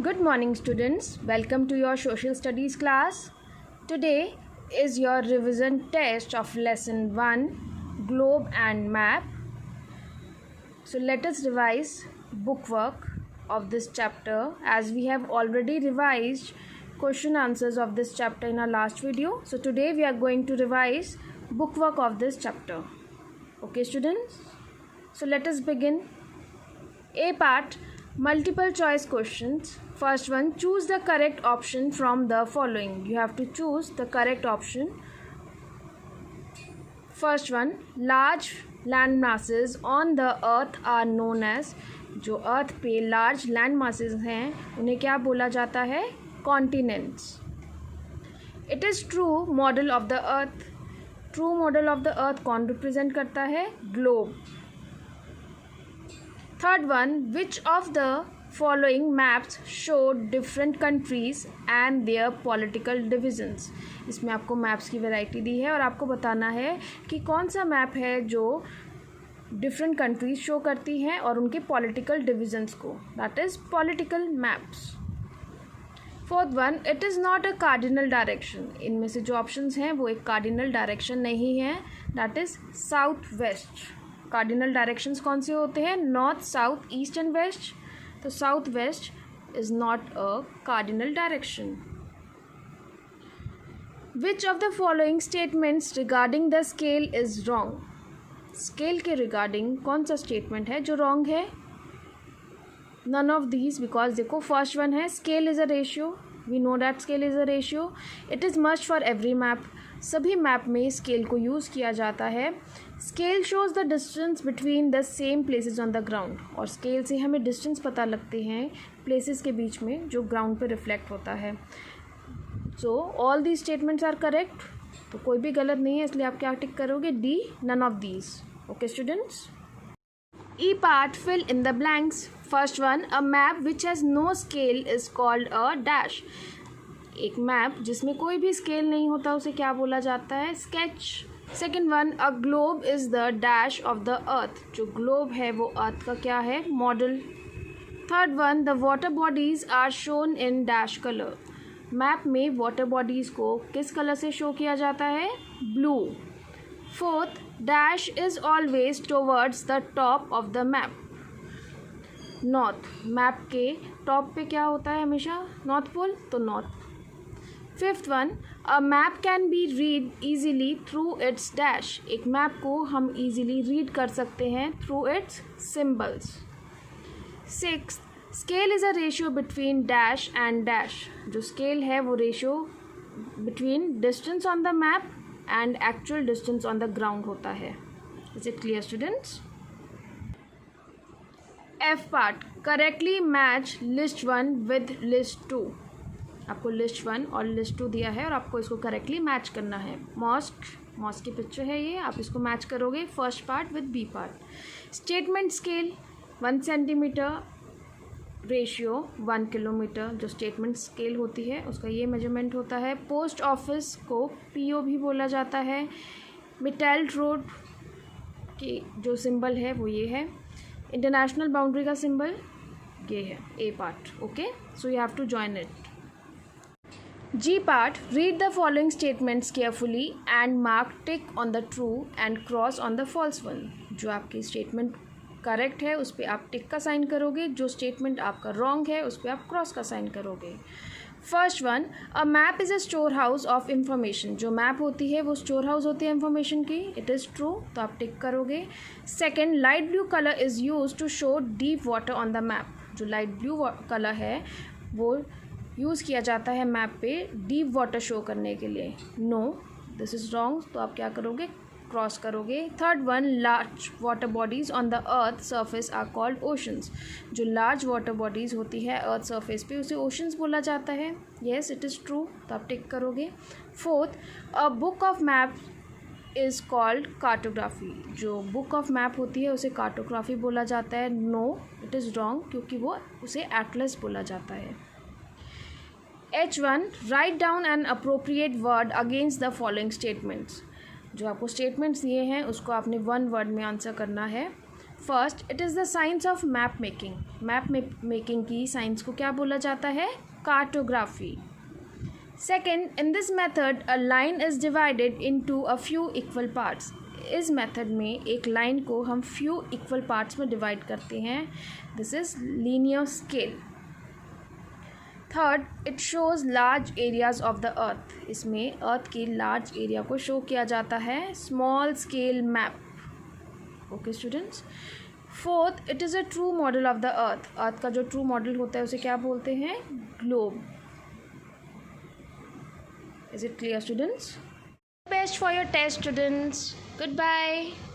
Good morning, students. Welcome to your social studies class. Today is your revision test of lesson 1, Globe and Map. So let us revise bookwork of this chapter as we have already revised question answers of this chapter in our last video. So today we are going to revise bookwork of this chapter. Okay, students? So let us begin. A part, multiple choice questions. First one, choose the correct option from the following. You have to choose the correct option. First one, large land masses on the earth are known as. जो अर्थ पे large land masses हैं उन्हें क्या बोला जाता है? Continents. It is true model of the earth. True model of the earth कौन represent करता है? Globe. Third one, which of the following maps show different countries and their political divisions. इसमें आपको मैप्स की वैरायटी दी है और आपको बताना है कि कौन सा मैप है जो डिफरेंट कंट्रीज शो करती हैं और उनके पॉलिटिकल डिविजन्स को. That is political maps. Fourth one, it is not a cardinal direction. इनमें से जो ऑप्शंस हैं वो एक कार्डिनल डायरेक्शन नहीं है. That is south west. Cardinal directions कौन से होते हैं? North, south, east and west. तो south west is not a cardinal direction. Which of the following statements regarding the scale is wrong. Scale के regarding कौन सा स्टेटमेंट है जो रॉन्ग है? नन ऑफ दीज, बिकॉज देखो फर्स्ट वन है scale is a ratio. We know that scale is a ratio. It is must for every map. सभी map में स्केल को यूज़ किया जाता है. Scale shows the distance between the same places on the ground. और scale से हमें distance पता लगते हैं प्लेसेस के बीच में जो ग्राउंड पे रिफ्लेक्ट होता है. So all these statements are correct. तो कोई भी गलत नहीं है, इसलिए आप क्या टिक करोगे? D, none of these. Okay students. E part, fill in the blanks. First one, a map which has no scale is called a dash. एक मैप जिसमें कोई भी स्केल नहीं होता उसे क्या बोला जाता है? Sketch. Second one, a globe is the dash of the earth. जो ग्लोब है वो अर्थ का क्या है? Model. Third one, the water bodies are shown in dash colour. Map में वाटर बॉडीज़ को किस कलर से शो किया जाता है? Blue. Fourth, dash is always towards the top of the map. North. Map के टॉप पे क्या होता है हमेशा? North pole. तो north. Fifth one, a map can be read easily through it's dash. एक मैप को हम ईजीली रीड कर सकते हैं through it's symbols. Sixth, scale is a ratio between dash and dash. जो स्केल है वो ratio between distance on the map and actual distance on the ground होता है. Is it clear students? F part, correctly match list 1 with list 2. आपको list 1 और list 2 दिया है और आपको इसको करेक्टली मैच करना है. मॉस्क की पिक्चर है ये, आप इसको मैच करोगे first part with B part. Statement scale 1 centimetre, ratio 1 kilometre. जो स्टेटमेंट स्केल होती है उसका ये मेजरमेंट होता है. पोस्ट ऑफिस को पीओ भी बोला जाता है. मिटेल्ड रोड की जो सिंबल है वो ये है. इंटरनेशनल बाउंड्री का सिंबल ये है. A part. Okay, so you have to join it. G part, read the following statements carefully and mark tick on the true and cross on the false one. जो आपकी statement correct है उस पर आप टिक का sign करोगे. जो statement आपका रॉन्ग है उस पर आप क्रॉस का साइन करोगे. First one, a map is a store house of information. जो मैप होती है वो स्टोर हाउस होती है इंफॉर्मेशन की. इट इज़ ट्रू, तो आप टिक करोगे. Second, light blue colour is use to show deep water on the map. जो लाइट ब्लू कलर है वो यूज़ किया जाता है मैप पे डीप वाटर शो करने के लिए. नो, दिस इज़ रॉन्ग, तो आप क्या करोगे? क्रॉस करोगे. Third one, large water bodies on the earth surface are called oceans. जो लार्ज वाटर बॉडीज़ होती है अर्थ सरफेस पे उसे ओशंस बोला जाता है. येस, इट इज़ ट्रू, तो आप टिक करोगे. Fourth, a book of map is called cartography. जो बुक ऑफ मैप होती है उसे कार्टोग्राफी बोला जाता है. नो, इट इज़ रॉन्ग, क्योंकि वो उसे एटलस बोला जाता है. H1, write down an appropriate word against the following statements. जो आपको स्टेटमेंट्स दिए हैं उसको आपने 1 वर्ड में आंसर करना है. First, it is the science of map making. Map making की साइंस को क्या बोला जाता है? Cartography. Second, in this method a line is divided into a few equal parts. इस मेथड में एक लाइन को हम फ्यू इक्वल पार्ट्स में डिवाइड करते हैं. This is linear scale. Third, it shows large areas of the अर्थ. इसमें अर्थ के लार्ज एरिया को शो किया जाता है. Small scale map. Okay students. Fourth, it is a true model of the earth. Earth का जो ट्रू मॉडल होता है उसे क्या बोलते हैं? Globe. Is it clear students? Best for your test students. Goodbye.